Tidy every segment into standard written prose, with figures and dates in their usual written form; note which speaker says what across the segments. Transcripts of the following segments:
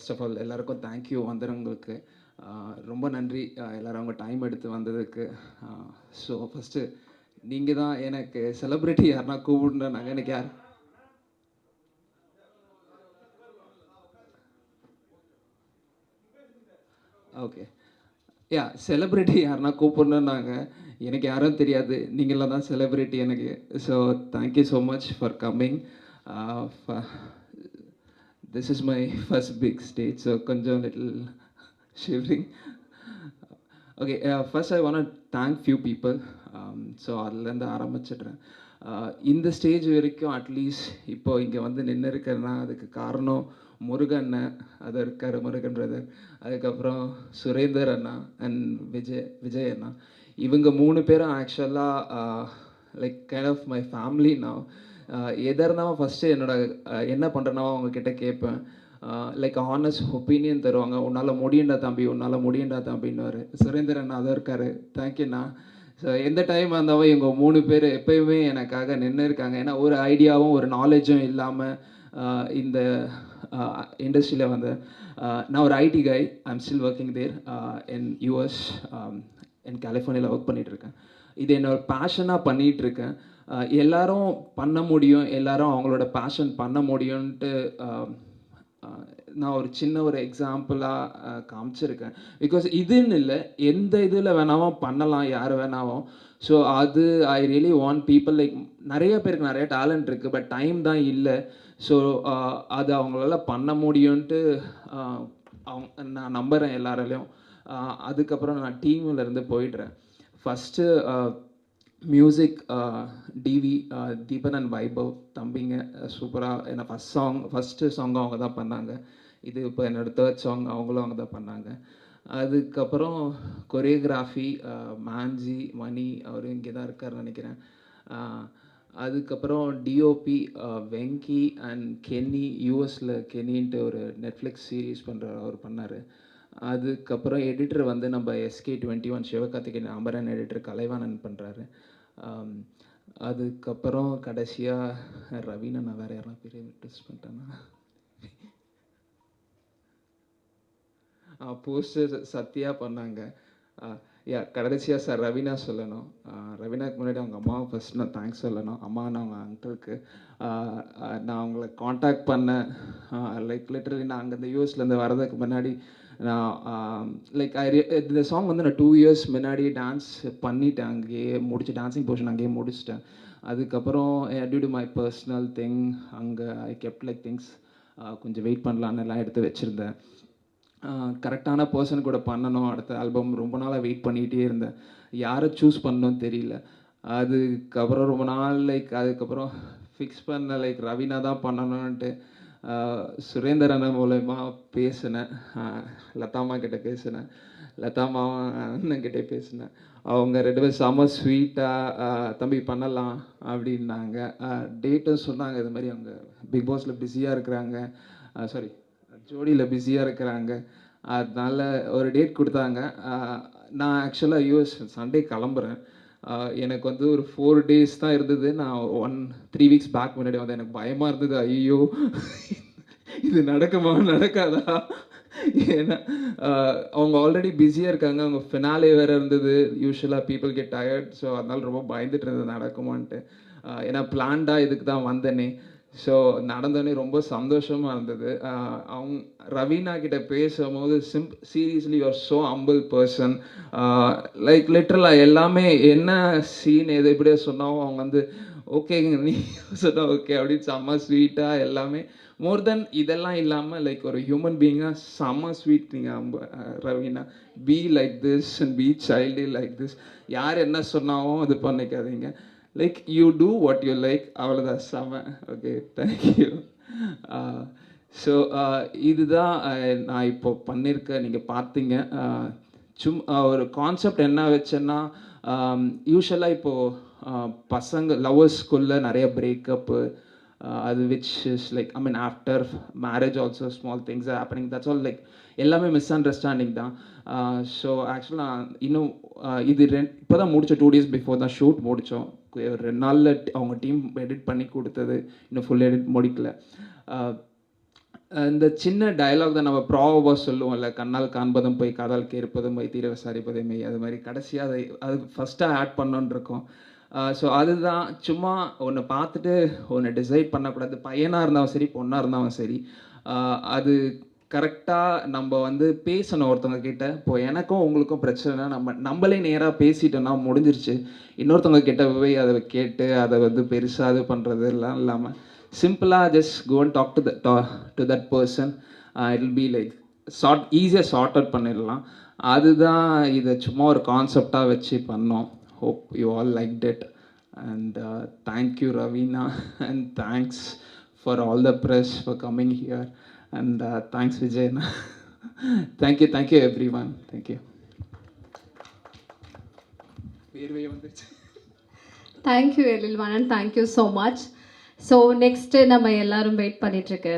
Speaker 1: First of all எல்லாருக்கும் thank you வந்தவங்களுக்கு. ரொம்ப நன்றி எல்லோரும் அவங்க டைம் எடுத்து வந்ததுக்கு. ஸோ ஃபஸ்ட்டு நீங்கள் தான் எனக்கு செலிப்ரிட்டி யாருன்னா கூப்பிடுனாங்க. எனக்கு யார் ஓகே யா செலிப்ரிட்டி யாருன்னா கூப்பிடணுன்னாங்க. எனக்கு யாரும் தெரியாது, நீங்களாம் தான் செலிப்ரிட்டி எனக்கு. So thank you so much for coming. This is my first big stage, so கொஞ்சம் little shivering. Okay, first I want thank few people. So அதுலேருந்து ஆரம்பிச்சிடுறேன். இந்த ஸ்டேஜ் வரைக்கும் அட்லீஸ்ட் இப்போ இங்கே வந்து நின்று இருக்கிறேன்னா அதுக்கு காரணம் முருகன், அது இருக்கார் முருகன் பிரதர், அதுக்கப்புறம் சுரேந்தர் அண்ணா அண்ட் விஜய் அண்ணா. இவங்க 3 பேரும் ஆக்சுவலாக like kind of my family. நான் எதாக இருந்தாலும் ஃபஸ்ட்டு என்ன பண்ணுறேன்னா அவங்கக்கிட்ட கேட்பேன். லைக் ஹானஸ்ட் ஒப்பீனியன் தருவாங்க. உன்னால் முடியண்டா தம்பி, உன்னால் முடியண்டா தம்பின்னுவார். சுரேந்தர் அண்ணா தான் இருக்கார். தேங்க்யூண்ணா. ஸோ எந்த டைம் வந்தாலும் இவங்க 3 பேர் எப்போயுமே எனக்காக நின்று இருக்காங்க. ஏன்னா ஒரு ஐடியாவும் ஒரு நாலேஜும் இல்லாமல் இந்த இண்டஸ்ட்ரியில் வந்து நான் ஒரு IT guy. I'm still working there in US, in கலிஃபோர்னியாவில் ஒர்க் பண்ணிகிட்ருக்கேன். இது என்னோட பேஷனாக பண்ணிகிட்ருக்கேன். எல்லாரும் பண்ண முடியும், எல்லாரும் அவங்களோட பேஷன் பண்ண முடியும்ன்ட்டு நான் ஒரு சின்ன ஒரு எக்ஸாம்பிளாக காமிச்சிருக்கேன். பிகாஸ் இதுன்னு இல்லை, எந்த இதில் வேணாலும் பண்ணலாம், யார் வேணாலும். ஸோ அது I really want people like நிறைய பேருக்கு நிறைய டேலண்ட் இருக்குது, பட் டைம் தான் இல்லை. ஸோ அது அவங்களால பண்ண முடியும்ன்ட்டு நான் நம்புகிறேன் எல்லாராலையும். அதுக்கப்புறம் நான் டீமில் இருந்து போயிடுறேன். First music TV Deepan and Vaibhav தம்பிங்க சூப்பராக. என்ன ஃபஸ்ட்டு சாங் அவங்க தான் பண்ணாங்க. இது இப்போ என்னோடய 3rd சாங், அவங்களும் அவங்க தான் பண்ணாங்க. அதுக்கப்புறம் கொரியோகிராஃபி மான்ஜி மணி, அவர் இங்கே தான் இருக்காருன்னு நினைக்கிறேன். அதுக்கப்புறம் டிஓபி வெங்கி அண்ட் கென்னி, யூஎஸில் கென்னின்ட்டு ஒரு நெட்ஃப்ளிக்ஸ் சீரீஸ் அவர் பண்ணார். அதுக்கப்புறம் எடிட்டர் வந்து நம்ம SK21 சிவகார்த்திகேயன் அமரன் எடிட்டர் கலைவாணன் பண்ணுறாரு. அதுக்கப்புறம் கடைசியாக ரவீனா. நான் வேறு யாரெல்லாம் பெரிய டெஸ்ட் பண்ணிட்டேன்னா போஸ்டர் சத்யா பண்ணாங்க. கடைசியாக சார் ரவீனா சொல்லணும். ரவீனாக்கு முன்னாடி அவங்க அம்மாவை ஃபஸ்ட் நான் தேங்க்ஸ் சொல்லணும். அம்மா நான் அவங்க அங்கிளுக்கு நான் அவங்கள காண்டாக்ட் பண்ணேன். லைக் லிட்டரலி நான் அங்கேருந்து யூஎஸ்லேருந்து வரதுக்கு முன்னாடி நான் லைக் இந்த சாங் வந்து நான் 2 இயர்ஸ் முன்னாடி டான்ஸ் பண்ணிட்டேன். அங்கேயே முடிச்சு டான்ஸிங் போர்ஷன் அங்கேயே முடிச்சிட்டேன். அதுக்கப்புறம் due to my personal thing அங்கே ஐ கெப்ட் லைக் திங்ஸ் கொஞ்சம் வெயிட் பண்ணலான்னு எல்லாம் எடுத்து வச்சுருந்தேன். கரெக்டான பர்சன் கூட பண்ணணும் அடுத்த ஆல்பம். ரொம்ப நாளாக வெயிட் பண்ணிகிட்டே இருந்தேன், யாரை சூஸ் பண்ணணும்னு தெரியல. அதுக்கப்புறம் ரொம்ப நாள் லைக் அதுக்கப்புறம் ஃபிக்ஸ் பண்ண லைக் ரவீனா தான் பண்ணணுன்ட்டு சுரேந்தர் அண்ணன் மூலயமா பேசினேன். லதாமா கிட்டே பேசினேன், லதாமா அண்ணன்கிட்டே பேசினேன். அவங்க 2 பேர் செம்ம ஸ்வீட்டாக தம்பி பண்ணலாம் அப்படின்னாங்க. டேட்டும் சொன்னாங்க. இது மாதிரி அவங்க பிக் பாஸில் பிஸியாக இருக்கிறாங்க, சாரி ஜோடியில் பிஸியாக இருக்கிறாங்க. அதனால் ஒரு டேட் கொடுத்தாங்க. நான் ஆக்சுவலாக யூஎஸ் சண்டே கிளம்புறேன். எனக்கு வந்து ஒரு 4 days தான் இருந்தது. நான் 3 weeks பேக் முன்னாடி வந்து எனக்கு பயமாக இருந்தது. ஐயோ இது நடக்குமா நடக்காதா? ஏன்னா அவங்க ஆல்ரெடி பிஸியாக இருக்காங்க, அவங்க ஃபினாலே வேறு இருந்தது. யூஸ்வலாக பீப்புள் கெட் டயர்ட். ஸோ அதனால் ரொம்ப பயந்துட்டு இருந்தது நடக்குமான்ட்டு. ஏன்னா பிளான்டாக இதுக்கு தான் வந்தேனே. ஸோ நடந்தோடனே ரொம்ப சந்தோஷமாக இருந்தது. அவங்க ரவீனா கிட்ட பேசும்போது seriously you are so humble person. Like லிட்ரலாக எல்லாமே என்ன சீன் எது எப்படியோ சொன்னாலும் அவங்க வந்து ஓகேங்க நீ சொன்னால் ஓகே அப்படின்னு செம்ம ஸ்வீட்டாக எல்லாமே. மோர் தென் இதெல்லாம் இல்லாமல் லைக் ஒரு ஹியூமன் பீயிங்காக செம்ம ஸ்வீட். நீங்கள் Raveena be like this and be child like this. யார் என்ன சொன்னாலும் இது பண்ணிக்காதீங்க. Like you do what you like, அவ்வளோதான் செம. Okay thank you. ஸோ இதுதான் நான் இப்போ பண்ணியிருக்கேன். நீங்கள் பார்த்தீங்க. ஒரு கான்செப்ட் என்ன வச்சேன்னா, யூஸ்வலாக இப்போது பசங்க லவ்வர்ஸ்குள்ளே நிறைய பிரேக்கப்பு, அது which is like I mean after marriage also small things are happening. That's all like எல்லாமே மிஸ் அண்டர்ஸ்டாண்டிங் தான். ஸோ ஆக்சுவலாக இன்னும் இது இப்போ தான் முடித்தோம். 2 days பிஃபோர் தான் ஷூட் முடித்தோம். ஒரு 2 நாளில் அவங்க டீம் எடிட் பண்ணி கொடுத்தது, இன்னும் ஃபுல் எடிட் முடிக்கல. இந்த சின்ன டயலாக் தான் நம்ம ப்ராபா சொல்லுவோம்ல, கண்ணால் காண்பதும் பொய், காதால் கேட்பதும் பொய், தீர விசாரிப்பதே மெய். அது மாதிரி கடைசியா அது ஃபர்ஸ்ட்டா ஆட் பண்ணணும்னு இருக்கோம். ஸோ அதுதான் சும்மா ஒண்ணு பார்த்துட்டு ஒண்ணு டிசைட் பண்ணக்கூடாது. பையனா இருந்தாலும் சரி, பொண்ணா இருந்தாலும் சரி. அது கரெக்ட்டா நம்ப வந்து பேசணும் ஒருத்தவங்க கிட்ட. இப்போ எனக்கும் உங்களுக்கும் பிரச்சனைனா நம்மளே நேரா பேசிட்டோம்னா முடிஞ்சிருச்சு. இன்னொருத்தவங்க கிட்ட போய் அத கேட்டு அத வந்து பெருசா இது பண்றதுலாம் இல்லாம, சிம்பிளா just go and talk to that person. It will be like ஈஸியா சார்ட் அவுட் பண்ணிடலாம். அதுதான் இத சும்மா ஒரு கான்செப்ட்டா வச்சு பண்ணோம். Hope you all liked it. And thank you, Ravina. And thanks for all the press for coming here. And thanks, Vijay. Thank you, everyone. Thank you.
Speaker 2: Thank you, Elilvan, and thank you so much. So next நம்ம எல்லாரும் wait பண்ணிட்டு இருக்கு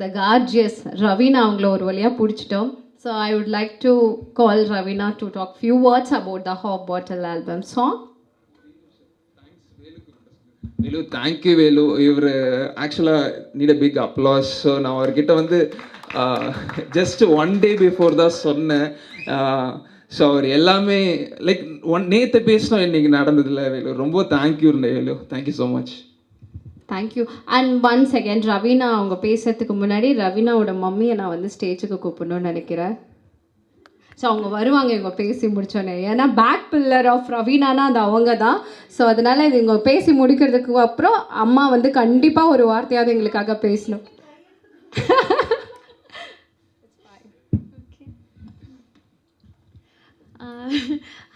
Speaker 2: the gorgeous Ravina அவங்கள ஒரு வழியா பிடிச்சிட்டோம். So I would like to call Ravina to talk few words about the Hop Bottle album song.
Speaker 1: Velu, thank you, Velu. இவர் ஆக்சுவலாக need a big applause. So நான் அவர்கிட்ட வந்து ஜஸ்ட் ஒன் டே பிஃபோர் தான் சொன்னேன். ஸோ அவர் எல்லாமே like நேற்று பேசினோம், இன்னைக்கு நடந்ததில்ல. வேலு ரொம்ப thank you Velu. Thank you so much.
Speaker 2: Thank you. And once again Raveena அவங்க பேசுறதுக்கு முன்னாடி ரவீனாவோட மம்மியை நான் வந்து ஸ்டேஜுக்கு கூப்பிடணும்னு நினைக்கிறேன். ஸோ அவங்க வருவாங்க இவங்க பேசி முடிச்சோன்னே. ஏன்னா பேக் பில்லர் ஆஃப் ரவீனானா அது அவங்க தான். ஸோ அதனால் இது இவங்க பேசி முடிக்கிறதுக்கு அப்புறம் அம்மா வந்து கண்டிப்பாக ஒரு வார்த்தையாவது எங்களுக்காக பேசணும்.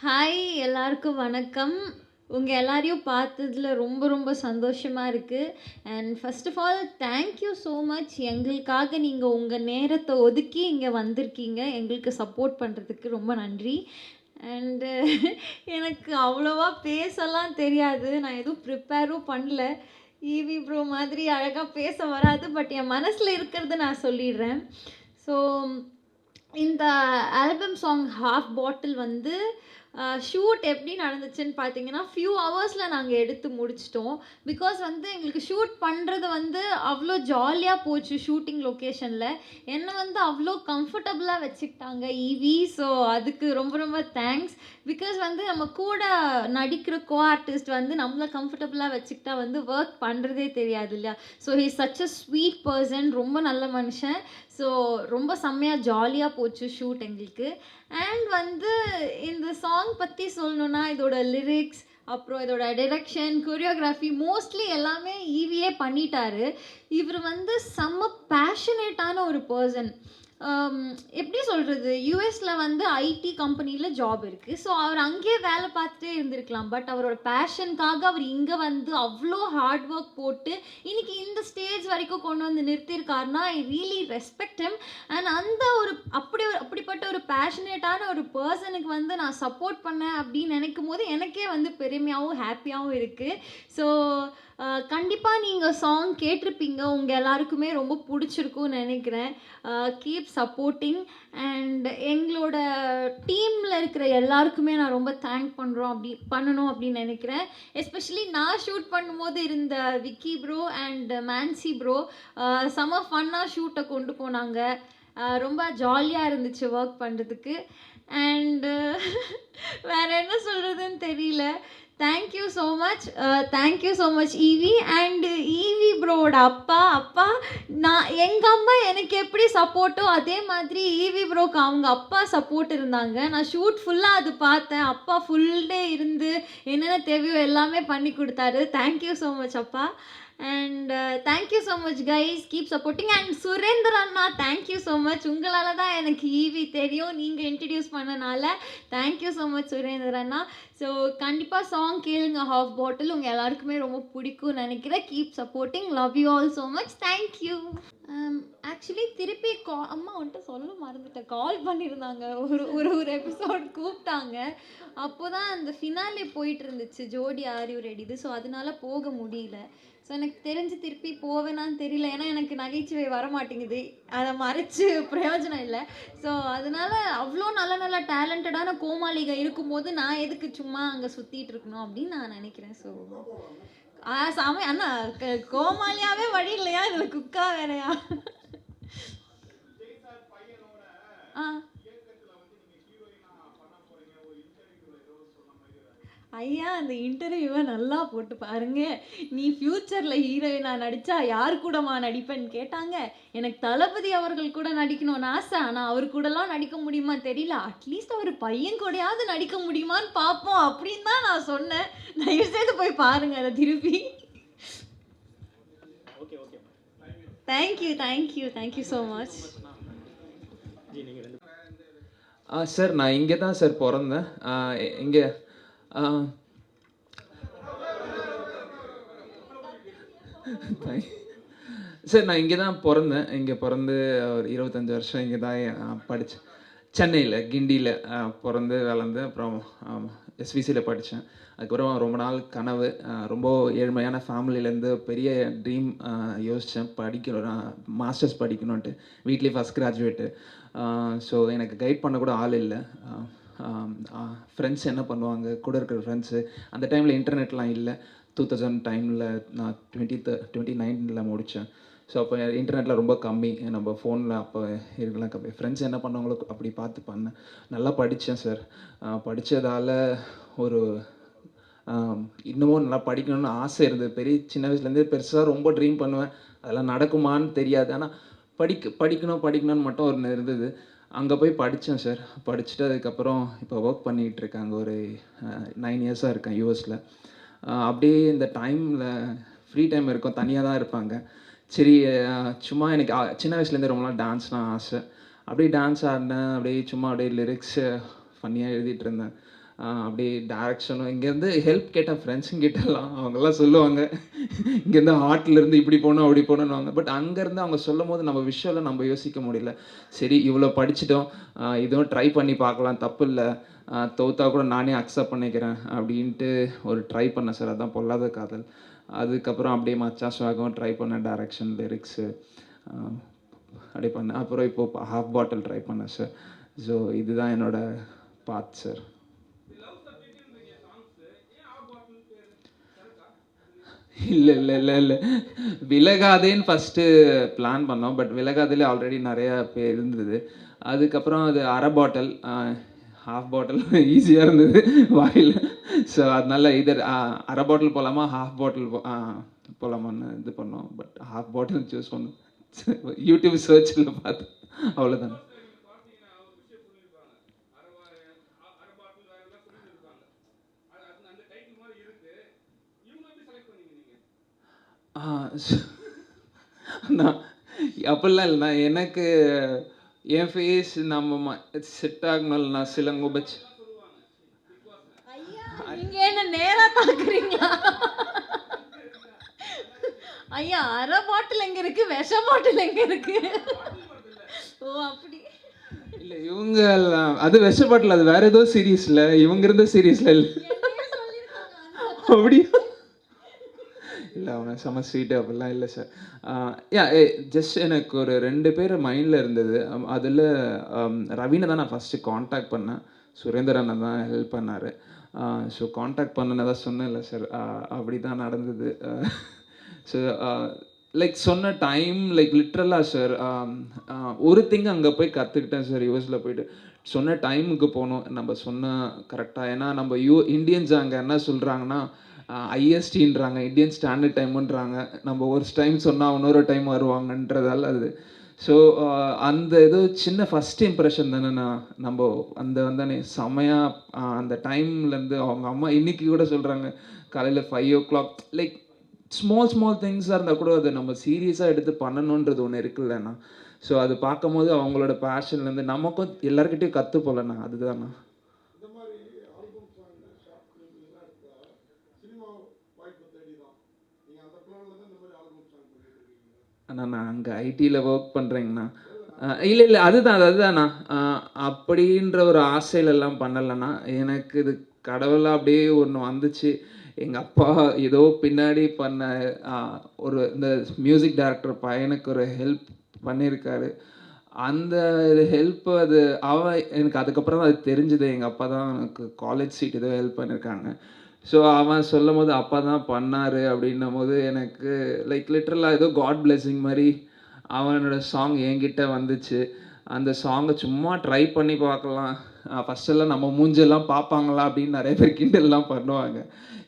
Speaker 3: ஹாய், எல்லாருக்கும் வணக்கம். உங்கள் எல்லாரையும் பார்த்ததில் ரொம்ப ரொம்ப சந்தோஷமாக இருக்குது. And first of all thank you so much. எங்களுக்காக நீங்கள் உங்கள் நேரத்தை ஒதுக்கி இங்கே வந்திருக்கீங்க. எங்களுக்கு சப்போர்ட் பண்ணுறதுக்கு ரொம்ப நன்றி. அண்டு எனக்கு அவ்வளோவா பேசலாம் தெரியாது. நான் எதுவும் ப்ரிப்பேரும் பண்ணல. ஈவி ப்ரோ மாதிரி அழகாக பேச வராது. பட் என் மனசில் இருக்கிறத நான் சொல்லிடுறேன். ஸோ இந்த ஆல்பம் சாங் ஹாஃப் பாட்டில் வந்து ஷூட் எப்படி நடந்துச்சுன்னு பார்த்தீங்கன்னா ஃபியூ ஹவர்ஸில் நாங்கள் எடுத்து முடிச்சிட்டோம். பிகாஸ் வந்து எங்களுக்கு ஷூட் பண்ணுறது வந்து அவ்வளோ ஜாலியாக போச்சு. ஷூட்டிங் லொக்கேஷனில் என்னை வந்து அவ்வளோ கம்ஃபர்டபுளாக வச்சுக்கிட்டாங்க ஈவி. ஸோ அதுக்கு ரொம்ப ரொம்ப தேங்க்ஸ். பிகாஸ் வந்து நம்ம கூட நடிக்கிற கோ ஆர்டிஸ்ட் வந்து நம்மளை கம்ஃபர்டபுளாக வச்சுக்கிட்டா வந்து ஒர்க் பண்ணுறதே தெரியாது இல்லையா. So he is such a sweet person, ரொம்ப நல்ல மனுஷன். ஸோ ரொம்ப செம்மையாக ஜாலியாக போச்சு ஷூட் எங்களுக்கு. அண்ட் வந்து இந்த சாங் பற்றி சொல்லணுன்னா இதோட லிரிக்ஸ், அப்புறம் இதோட டைரக்ஷன், கொரியோகிராஃபி மோஸ்ட்லி எல்லாமே ஈவியே பண்ணிட்டாரு. இவர் வந்து செம்ம பேஷனேட்டான ஒரு பர்சன். எப்படி சொல்கிறது, யூஎஸில் வந்து ஐடி கம்பெனியில் ஜாப் இருக்குது. ஸோ அவர் அங்கேயே வேலை பார்த்துட்டே இருந்திருக்கலாம். பட் அவரோட பேஷனுக்காக அவர் இங்கே வந்து அவ்வளோ ஹார்ட் ஒர்க் போட்டு இன்றைக்கி இந்த ஸ்டேஜ் வரைக்கும் கொண்டு வந்து நிறுத்தியிருக்காருன்னா I really respect him. And அந்த ஒரு அப்படிப்பட்ட ஒரு பேஷனேட்டான ஒரு பர்சனுக்கு வந்து நான் சப்போர்ட் பண்ணேன் அப்படின்னு நினைக்கும் போது எனக்கே வந்து பெருமையாகவும் ஹாப்பியாகவும் இருக்குது. ஸோ கண்டிப்பாக நீங்கள் சாங் கேட்டிருப்பீங்க. உங்கள் எல்லாருக்குமே ரொம்ப பிடிச்சிருக்கும்னு நினைக்கிறேன். Keep supporting. அண்ட் எங்களோட டீமில் இருக்கிற எல்லாருக்குமே நான் ரொம்ப தேங்க் பண்ணணும் அப்படின்னு நினைக்கிறேன். எஸ்பெஷலி நான் ஷூட் பண்ணும்போது இருந்த Vicky bro and Mansi bro செம ஃபன்னாக ஷூட்டை கொண்டு போனாங்க. ரொம்ப ஜாலியாக இருந்துச்சு ஒர்க் பண்ணுறதுக்கு. அண்டு வேறு என்ன சொல்கிறதுன்னு தெரியல. Thank you so much. Thank you so much Evi. And Evi ப்ரோவோட அப்பா எங்கள் அம்மா எனக்கு எப்படி சப்போர்ட்டோ அதே மாதிரி ஈவி ப்ரோக்கு அவங்க அப்பா சப்போர்ட் இருந்தாங்க. நான் ஷூட் ஃபுல்லாக அது பார்த்தேன். அப்பா ஃபுல் டே இருந்து என்னென்ன தேவையோ எல்லாமே பண்ணி கொடுத்தாரு. தேங்க்யூ ஸோ மச் அப்பா. And thank you so much guys, keep supporting. And Surender Anna thank you so much. உங்களால் தான் எனக்கு ஈவி தெரியும், நீங்கள் இன்ட்ரடியூஸ் பண்ணனால. தேங்க்யூ ஸோ மச் சுரேந்தர் அண்ணா. ஸோ கண்டிப்பாக சாங் கேளுங்க ஹாஃப் பாட்டில். உங்கள் எல்லாருக்குமே ரொம்ப பிடிக்கும்னு நினைக்கிறேன். Keep supporting. Love you all so much. Thank you. Actually திருப்பி அம்மா வந்துட்டு சொல்ல மறந்துட்டேன். கால் பண்ணியிருந்தாங்க, ஒரு எபிசோட் கூப்பிட்டாங்க. அப்போ தான் அந்த ஃபினாலே போயிட்டு இருந்துச்சு, ஜோடி ஆர் யூ ரெடி. ஸோ அதனால போக முடியல. ஸோ எனக்கு தெரிஞ்சு திருப்பி போவேனான்னு தெரியல. ஏன்னா எனக்கு நகைச்சுவை வரமாட்டேங்குது, அதை மறைச்சு பிரயோஜனம் இல்லை. ஸோ அதனால அவ்வளோ நல்ல டேலண்டடான கோமாளிக இருக்கும்போது நான் எதுக்கு சும்மா அங்கே சுற்றிட்டு இருக்கணும் அப்படின்னு நான் நினைக்கிறேன். ஸோ சாமி அண்ணா கோமாளியாகவே வழி இல்லையா, இதில் குக்கா வேறையா? ஆ ஐயா அந்த இன்டர்வியூவை நல்லா போட்டு பாருங்க. நீ ஃப்யூச்சரில் ஹீரோயினா நடித்தா யார் கூடமா நடிப்பேன்னு கேட்டாங்க. எனக்கு தளபதி அவர்கள் கூட நடிக்கணும்னு ஆசை. ஆனால் அவர் கூடலாம் நடிக்க முடியுமா தெரியல. அட்லீஸ்ட் அவர் பையன் கூடயாவது நடிக்க முடியுமான்னு பார்ப்போம் அப்படின்னு தான் நான் சொன்னேன். தயவுசெய்து போய் பாருங்க அதை திருப்பி. Thank you so much.
Speaker 1: சார் நான் இங்கே தான் சார் பிறந்தேன். இங்கே சார் நான் இங்கே தான் பிறந்தேன். இங்கே பிறந்து ஒரு 25 வருஷம் இங்கே தான் படித்தேன். சென்னையில் கிண்டியில் பிறந்து வளர்ந்து அப்புறம் எஸ்விசியில் படித்தேன். அதுக்கப்புறம் ரொம்ப நாள் கனவு, ரொம்ப ஏழ்மையான ஃபேமிலியிலேருந்து பெரிய ட்ரீம் யோசித்தேன், படிக்கணும், மாஸ்டர்ஸ் படிக்கணுன்ட்டு. வீட்லேயே ஃபஸ்ட் கிராஜுவேட்டு. ஸோ எனக்கு கைட் பண்ண கூட ஆள் இல்லை. ஃப்ரெண்ட்ஸ் என்ன பண்ணுவாங்க, கூட இருக்கிற ஃப்ரெண்ட்ஸு. அந்த டைமில் இன்டர்நெட்லாம் இல்லை. 2000 டைமில் நான் 2019 முடித்தேன். ஸோ அப்போ இன்டர்நெட்டில் ரொம்ப கம்மி, நம்ம ஃபோனில் அப்போ இருக்கலாம் கம்மி. ஃப்ரெண்ட்ஸ் என்ன பண்ணவங்களோ அப்படி பார்த்து பண்ணேன். நல்லா படித்தேன் சார். படித்ததால் ஒரு இன்னமும் நல்லா படிக்கணும்னு ஆசை இருந்தது. சின்ன வயசுலேருந்தே பெருசாக ரொம்ப ட்ரீம் பண்ணுவேன். அதெல்லாம் நடக்குமான்னு தெரியாது. ஆனால் படிக்கணும்னு மட்டும் ஒரு இருந்தது. அங்கே போய் படித்தேன் சார். படிச்சுட்டு அதுக்கப்புறம் இப்போ ஒர்க் பண்ணிகிட்டு இருக்காங்க. ஒரு 9 இயர்ஸாக இருக்கேன் யூஎஸில். அப்படியே இந்த டைமில் ஃப்ரீ டைம் இருக்கும், தனியாக தான் இருப்பாங்க. சரி சும்மா எனக்கு சின்ன வயசுலேருந்தே ரொம்ப நாள் டான்ஸ்னால் ஆசை. அப்படியே டான்ஸ் ஆடினேன். அப்படியே சும்மா அப்படியே லிரிக்ஸு ஃபன்னியாக எழுதிட்டு இருந்தேன். அப்படியே டேரக்ஷனும் இங்கேருந்து ஹெல்ப் கேட்டேன் ஃப்ரெண்ட்ஸுங்கிட்டலாம். அவங்கெல்லாம் சொல்லுவாங்க இங்கேருந்து ஹார்ட்லேருந்து இப்படி போகணும் அப்படி போகணுன்னுவாங்க. பட் அங்கேருந்து அவங்க சொல்லும் போது நம்ம விஷயம் நம்ம யோசிக்க முடியல. சரி இவ்வளோ படிச்சிட்டோம், இதுவும் ட்ரை பண்ணி பார்க்கலாம், தப்பு இல்லை, தோத்தா கூட நானே அக்செப்ட் பண்ணிக்கிறேன் அப்படின்ட்டு ஒரு ட்ரை பண்ணேன் சார். அதுதான் பொல்லாத காதல். அதுக்கப்புறம் அப்படியே மச்சான் சுவாகம் ட்ரை பண்ணேன், டைரக்ஷன் லிரிக்ஸு அப்படி பண்ணேன். அப்புறம் இப்போது ஹாஃப் பாட்டில் ட்ரை பண்ணேன் சார். ஸோ இதுதான் என்னோடய பாத் சார். இல்லை விலகாதேன்னு ஃபஸ்ட்டு பிளான் பண்ணோம். பட் விலகாதேலே ஆல்ரெடி நிறையா பேர் இருந்தது. அதுக்கப்புறம் அது அரை பாட்டில், ஹாஃப் பாட்டில் ஈஸியாக இருந்தது வாயில். ஸோ அதனால இதர் அரை பாட்டில் போகலாமா ஹாஃப் பாட்டில் போகலாமான்னு இது பண்ணோம். பட் ஹாஃப் பாட்டில் சூஸ் பண்ணோம். யூடியூப் சர்ச்சில் பார்த்து அவ்வளோதானே. நான் அப்படிலாம் இல்லைண்ணா. எனக்கு என் ஃபேஸ் நம்ம செட் ஆகணும். நான் சிலங்குபச்
Speaker 3: நீங்க என்ன நேரா பார்க்குறீங்களா? ஐயா அரை பாட்டில் எங்க இருக்கு, விஷ பாட்டில் எங்க இருக்கு? ஓ அப்படி
Speaker 1: இல்லை இவங்க அது விஷ பாட்டில், அது வேற ஏதோ சீரீஸில், இவங்க இருந்த சீரீஸில் இல்லை. அப்படியா? இல்லை அவங்க செம்ம ஸ்வீட்டு அப்படிலாம் இல்லை சார். ஜஸ்ட் எனக்கு ஒரு 2 பேர் மைண்டில் இருந்தது. அதில் ரவீனை தான் நான் ஃபஸ்ட்டு காண்டாக்ட் பண்ணேன். சுரேந்தர் அண்ணன் தான் ஹெல்ப் பண்ணார். ஸோ காண்டாக்ட் பண்ணதான் சொன்னேன் இல்லை சார், அப்படி தான் நடந்தது. ஸோ லைக் சொன்ன டைம் லைக் லிட்ரலாக சார் ஒரு திங் அங்கே போய் கற்றுக்கிட்டேன் சார். யூஎஸில் போயிட்டு சொன்ன டைமுக்கு போகணும், நம்ம சொன்னால் கரெக்டாக. ஏன்னா நம்ம இந்தியன்ஸ் அங்கே என்ன சொல்கிறாங்கன்னா ஐஎஸ்டின்றாங்க, இந்தியன் ஸ்டாண்டர்ட் டைமுன்றாங்க. நம்ம ஒரு டைம் சொன்னால் இன்னொரு டைம் வருவாங்கன்றதால அது. ஸோ அந்த ஏதோ சின்ன ஃபஸ்ட் இம்ப்ரெஷன் தானே. நம்ம அந்த வந்தானே செமையாக அந்த டைம்லேருந்து அவங்க அம்மா இன்றைக்கி கூட சொல்கிறாங்க காலையில் 5 o'clock லைக் ஸ்மால் திங்ஸாக இருந்தால் கூட அதை நம்ம சீரியஸாக எடுத்து பண்ணணுன்றது ஒன்று இருக்குல்லண்ணா. ஸோ அது பார்க்கும் போது அவங்களோட பேஷன்லேருந்து நமக்கும் எல்லாருக்கிட்டையும் கற்று போகலண்ணா. அதுதாண்ணா. அண்ணா நான் அங்கே ஐடியில் ஒர்க் பண்ணுறேங்கண்ணா. இல்லை அதுதாண்ணா. அப்படின்ற ஒரு ஆசையிலெல்லாம் பண்ணலைண்ணா. எனக்கு இது கடவுளாக அப்படியே ஒன்று வந்துச்சு. எங்கள் அப்பா ஏதோ பின்னாடி பண்ண ஒரு இந்த மியூசிக் டைரக்டர் பையனுக்கு ஒரு ஹெல்ப் பண்ணியிருக்காரு. அந்த ஹெல்ப் அது எனக்கு அதுக்கப்புறம் தான் அது தெரிஞ்சுது. எங்கள் அப்பா தான் எனக்கு காலேஜ் சீட் ஏதோ ஹெல்ப் பண்ணியிருக்காங்க. ஸோ அவன் சொல்லும் போது அப்பா தான் பண்ணார் அப்படின்னும் போது எனக்கு லைக் லிட்ரலாக ஏதோ காட் பிளெஸிங் மாதிரி அவனோட சாங் என்கிட்ட வந்துச்சு. அந்த சாங்கை சும்மா ட்ரை பண்ணி பார்க்கலாம், ஃபஸ்ட்டெல்லாம் நம்ம மூஞ்செல்லாம் பார்ப்பாங்களா அப்படின்னு நிறைய பேர் கிண்டல்லாம் பண்ணுவாங்க.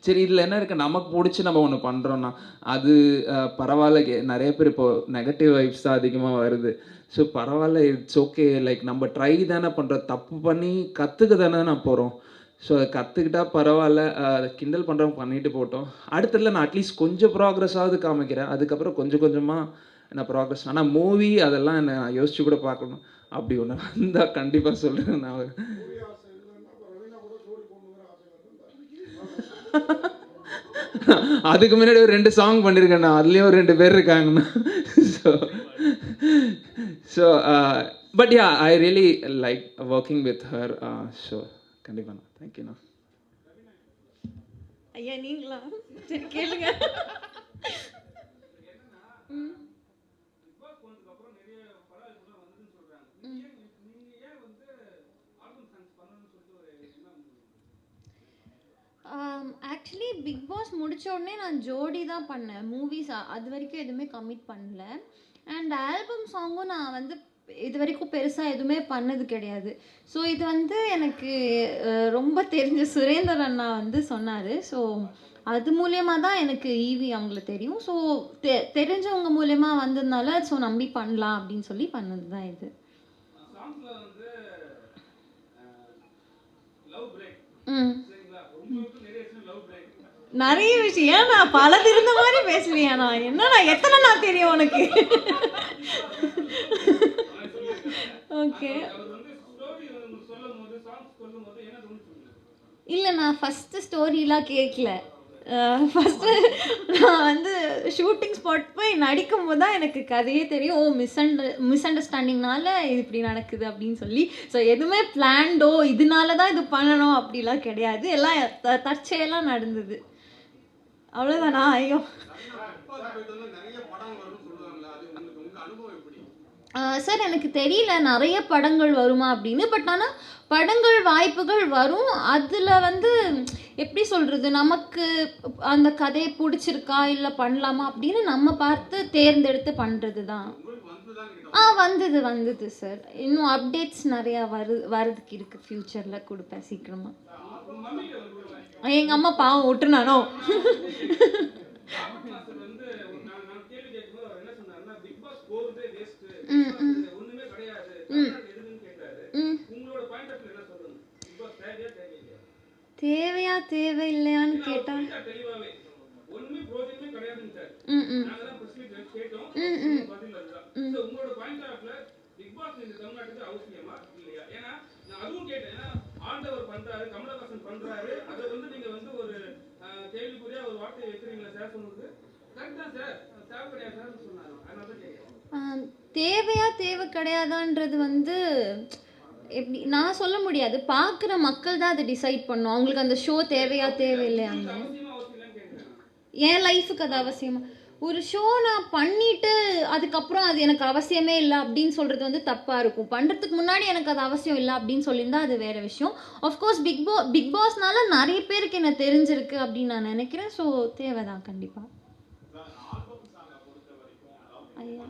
Speaker 1: சரி இதில் என்ன இருக்குது, நமக்கு பிடிச்சி நம்ம ஒன்று பண்ணுறோன்னா அது பரவாயில்ல. நிறைய பேர் இப்போது நெகட்டிவ் வைப்ஸ் தான் அதிகமாக வருது. ஸோ பரவாயில்ல, இட்ஸ் ஓகே. லைக் நம்ம ட்ரை தானே பண்ணுறோம், தப்பு பண்ணி கற்றுக்க தானே நான் போகிறோம். ஸோ அதை கற்றுக்கிட்டா பரவாயில்ல, கிண்டல் பண்ணுறவங்க பண்ணிட்டு போட்டோம். அடுத்ததில் நான் அட்லீஸ்ட் கொஞ்சம் ப்ராக்ரஸாவது காமிக்கிறேன். அதுக்கப்புறம் கொஞ்சம் கொஞ்சமாக நான் ப்ராக்ரஸ். ஆனால் மூவி அதெல்லாம் என்ன யோசிச்சு கூட பார்க்கணும். அப்படி ஒன்று வந்தால் கண்டிப்பாக சொல்கிறேன் நான். அதுக்கு முன்னாடி ஒரு 2 சாங் பண்ணியிருக்கேண்ணா, அதுலேயும் ஒரு 2 பேர் இருக்காங்கண்ணா. So so but yeah, I really like working with her. So கண்டிப்பாண்ணா, தேங்க்யூண்ணா.
Speaker 3: ஐயா நீங்களா? சரி கேளுங்க. ஆக்சுவலி பிக் பாஸ் முடிச்ச உடனே நான் ஜோடி தான் பண்ணேன். மூவிஸ் அது வரைக்கும் எதுவுமே கமிட் பண்ணல. அண்ட் ஆல்பம் சாங்கும் நான் வந்து இது வரைக்கும் பெருசாக எதுவுமே பண்ணது கிடையாது. ஸோ இது வந்து எனக்கு ரொம்ப தெரிஞ்ச சுரேந்தர் அண்ணா வந்து சொன்னார். ஸோ அது மூலியமாக தான் எனக்கு ஈவி அவங்கள தெரியும். ஸோ தெரிஞ்சவங்க மூலியமாக வந்ததுனால ஸோ நம்பி பண்ணலாம் அப்படின்னு சொல்லி பண்ணது தான் இது. ம் நிறைய விஷயம் நான் பலது இருந்த மாதிரி பேசுவியா? நான் என்னண்ணா எத்தனை நான் தெரியும் உனக்கு? ஓகே இல்லை, நான் ஃபஸ்ட்டு ஸ்டோரிலாம் கேட்கல. ஃபஸ்ட்டு நான் வந்து ஷூட்டிங் ஸ்பாட் போய் நடிக்கும் போது தான் எனக்கு கதையே தெரியும். ஓ மிஸ் அண்டர்ஸ்டாண்டிங்னால இது இப்படி நடக்குது அப்படின்னு சொல்லி. ஸோ எதுவுமே பிளான்டோ இதனால தான் இது பண்ணணும் அப்படிலாம் கிடையாது. எல்லாம் தற்செயலாக நடந்தது, அவ்வளோதானா? ஐயோ சார் எனக்கு தெரியல நிறைய படங்கள் வருமா அப்படின்னு. பட் ஆனால் படங்கள் வாய்ப்புகள் வரும். அதில் வந்து எப்படி சொல்கிறது, நமக்கு அந்த கதையை பிடிச்சிருக்கா இல்லை பண்ணலாமா அப்படின்னு நம்ம பார்த்து தேர்ந்தெடுத்து பண்ணுறது தான். வந்தது சார். இன்னும் அப்டேட்ஸ் நிறையா வரதுக்கு இருக்குது. ஃப்யூச்சரில் கொடுப்பேன் சீக்கிரமாக. எங்கள் அம்மா பாவம் விட்டுனானோ. தேவையா தேவையில்லையான்னு கேட்டா தேவையா தேவை கிடையாதான்றது வந்து எப்படி நான் சொல்ல முடியாது. பார்க்குற மக்கள் தான் அதை டிசைட் பண்ணும். அவங்களுக்கு அந்த ஷோ தேவையா தேவையில்லையாங்க. என் லைஃபுக்கு அது அவசியமா? ஒரு ஷோ நான் பண்ணிவிட்டு அதுக்கப்புறம் அது எனக்கு அவசியமே இல்லை அப்படின்னு சொல்கிறது வந்து தப்பாக இருக்கும். பண்ணுறதுக்கு முன்னாடி எனக்கு அது அவசியம் இல்லை அப்படின்னு சொல்லியிருந்தால் அது வேறு விஷயம். ஆஃப்கோர்ஸ் பிக் பாஸ்னால நிறைய பேருக்கு என்ன தெரிஞ்சிருக்கு அப்படின்னு நான் நினைக்கிறேன். ஸோ தேவை தான் கண்டிப்பாக. ஐயா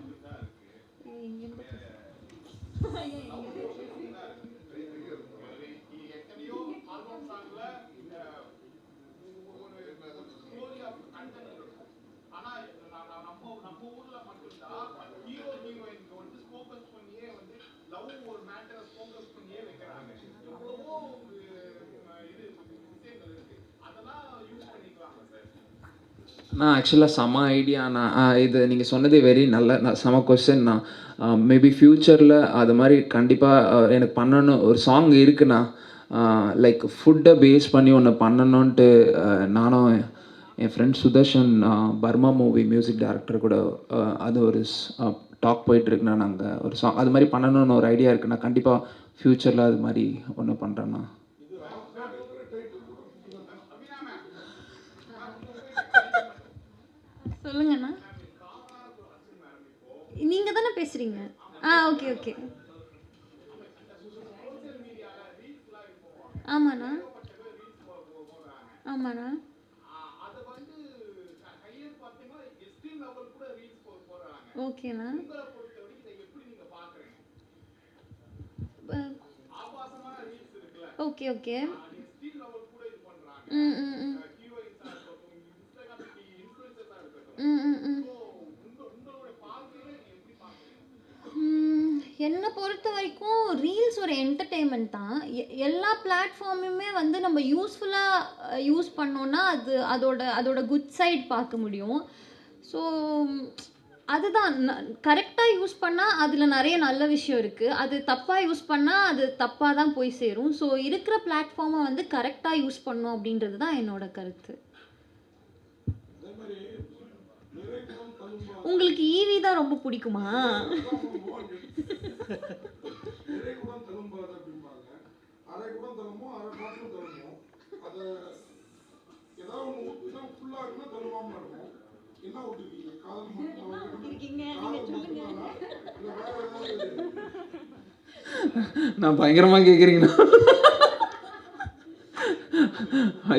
Speaker 1: நான் ஆக்சுவலாக செம ஐடியா. நான் இது நீங்கள் சொன்னதே வெரி நல்ல செம கொஸ்டின். நான் மேபி ஃப்யூச்சரில் அது மாதிரி கண்டிப்பாக எனக்கு பண்ணணும். ஒரு சாங் இருக்குண்ணா, லைக் ஃபுட்டை பேஸ் பண்ணி ஒன்று பண்ணணுன்ட்டு நானும் என் ஃப்ரெண்ட் சுதர்ஷன் பர்மா மூவி மியூசிக் டைரக்டர் கூட அது ஒரு டாக் போயிட்டுருக்குண்ணா. நாங்கள் ஒரு சாங் அது மாதிரி பண்ணணும்னு ஒரு ஐடியா இருக்குண்ணா. கண்டிப்பாக ஃப்யூச்சரில் அது மாதிரி ஒன்று பண்ணுறேண்ணா.
Speaker 3: சொல்லுங்கண்ணா. நீங்கள் தானே பேசுகிறீங்க? ஓகே. ஆமாண்ணா. ஓகேண்ணா. Okay okay. ம் ம் ம் ம் ம் ம் என்னை பொறுத்த வரைக்கும் ரீல்ஸ் ஒரு என்டர்டெயின்மெண்ட் தான். எல்லா பிளாட்ஃபார்முமே வந்து நம்ம யூஸ்ஃபுல்லாக யூஸ் பண்ணோன்னா அது அதோட அதோட குட் சைட் பார்க்க முடியும். ஸோ அதுதான் கரெக்டாக யூஸ் பண்ணால் அதில் நிறைய நல்ல விஷயம் இருக்குது. அது தப்பாக யூஸ் பண்ணால் அது தப்பாக தான் போய் சேரும். ஸோ இருக்கிற பிளாட்ஃபார்மை வந்து கரெக்டாக யூஸ் பண்ணணும் அப்படின்றது தான் என்னோட கருத்து. உங்களுக்கு ஈவி தான் ரொம்ப பிடிக்குமா?
Speaker 1: நான் பயங்கரமாக கேட்குறீங்கண்ணா.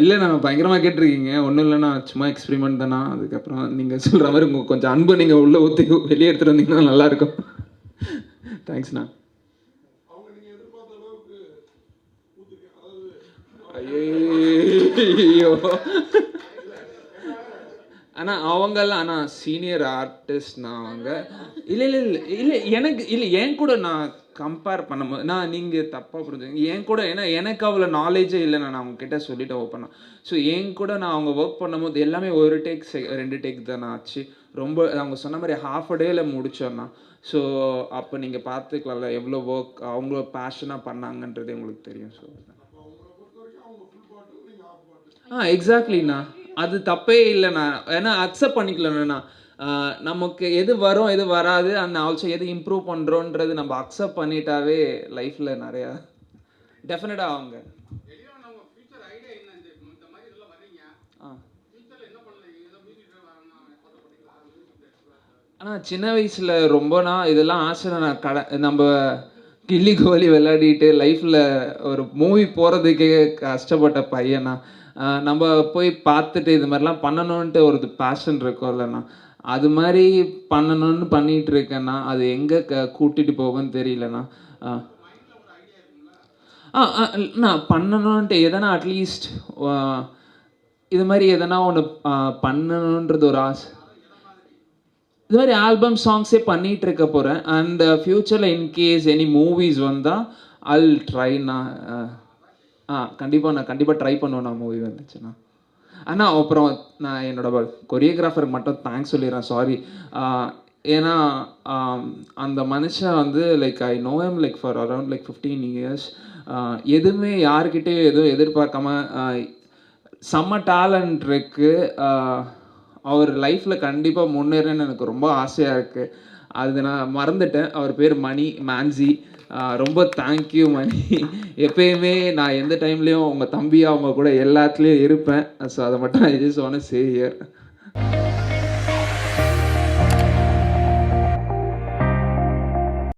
Speaker 1: இல்லை நான் பயங்கரமாக கேட்டிருக்கீங்க. ஒன்றும் இல்லைண்ணா, சும்மா எக்ஸ்பெரிமெண்ட் தானா. அதுக்கப்புறம் நீங்கள் சொல்கிற மாதிரி உங்கள் கொஞ்சம் அன்பு நீங்கள் உள்ளே ஊற்றி வெளியே எடுத்துகிட்டு வந்தீங்கன்னா நல்லாயிருக்கும். தேங்க்ஸ்ண்ணா. ஐயோ அண்ணா அவங்கெல்லாம் அண்ணா சீனியர் ஆர்டிஸ்ட்ண்ணா அவங்க. இல்லை இல்லை இல்லை இல்லை எனக்கு இல்லை என் கூட நான் கம்பேர் பண்ணும்போது நான் நீங்கள் தப்பாக புரிஞ்சுங்க. என் கூட ஏன்னா எனக்கு அவ்வளோ நாலேஜே இல்லைண்ணா. நான் அவங்கக்கிட்ட சொல்லிவிட்டு ஓப்பனா. ஸோ என் கூட நான் அவங்க ஒர்க் பண்ணும்போது எல்லாமே ஒரு டேக் 2 டேக் தானே ஆச்சு. ரொம்ப அவங்க சொன்ன மாதிரி ஹாஃப் அ டேயில் முடிச்சோன்னா. ஸோ அப்போ நீங்கள் பார்த்துக்கலாம்ல எவ்வளோ ஒர்க் அவங்க பேஷனாக பண்ணாங்கன்றது உங்களுக்கு தெரியும். ஸோ எக்ஸாக்ட்லிண்ணா, அது தப்பே இல்லைண்ணா. ஏன்னா அக்செப்ட் பண்ணிக்கலண்ணா. நமக்கு எது வரும் எது வராது அண்ட் ஆல்சோ எது இம்ப்ரூவ் பண்ணுறோன்றது நம்ம அக்செப்ட் பண்ணிட்டாவே லைஃப்பில் நிறையா டெஃபினட்டாக அவங்க. ஆனால் சின்ன வயசில் ரொம்பனா இதெல்லாம் ஆசை. நான் நம்ம கில்லி கோலி விளையாடிட்டு லைஃப்பில் ஒரு மூவி போகிறதுக்கே கஷ்டப்பட்ட பையனா. நம்ம போய் பார்த்துட்டு இது மாதிரிலாம் பண்ணணுன்ட்டு ஒரு பேஷன் இருக்கும் இல்லைண்ணா. அது மாதிரி பண்ணணும்னு பண்ணிகிட்டு இருக்கேன்னா அது எங்கே கூட்டிகிட்டு போகும்னு தெரியலண்ணா. நான் பண்ணணுன்ட்டு எதனா அட்லீஸ்ட் இது மாதிரி எதனா ஒன்று பண்ணணுன்றது ஒரு ஆசை. இது மாதிரி ஆல்பம் சாங்ஸே பண்ணிகிட்டு இருக்க போகிறேன். அண்ட் ஃப்யூச்சரில் இன்கேஸ் எனி மூவிஸ் வந்தால் அல் ட்ரைண்ணா. கண்டிப்பாக ட்ரை பண்ணுவேன் நான் மூவி வந்துச்சுண்ணா. ஆனால் அப்புறம் நான் என்னோட கொரியோகிராஃபருக்கு மட்டும் தேங்க்ஸ் சொல்லிடுறேன். சாரி. ஏன்னா அந்த மனுஷன் வந்து like I know him like for around like 15 years. எதுவுமே யாருக்கிட்டேயும் எதுவும் எதிர்பார்க்காம செம்ம டேலண்ட் இருக்குது. அவர் லைஃப்பில் கண்டிப்பாக முன்னேறன்னு எனக்கு ரொம்ப ஆசையாக இருக்குது. அது நான் மறந்துட்டேன். அவர் பேர் மணி மான்சி. ரொம்ப தேங்க்யூ மணி. எப்பயுமே நான் எந்த டைம்லேயும் உங்கள் தம்பியாக அவங்க கூட எல்லாத்துலேயும் இருப்பேன். ஸோ அதை மட்டும் I just want to say here.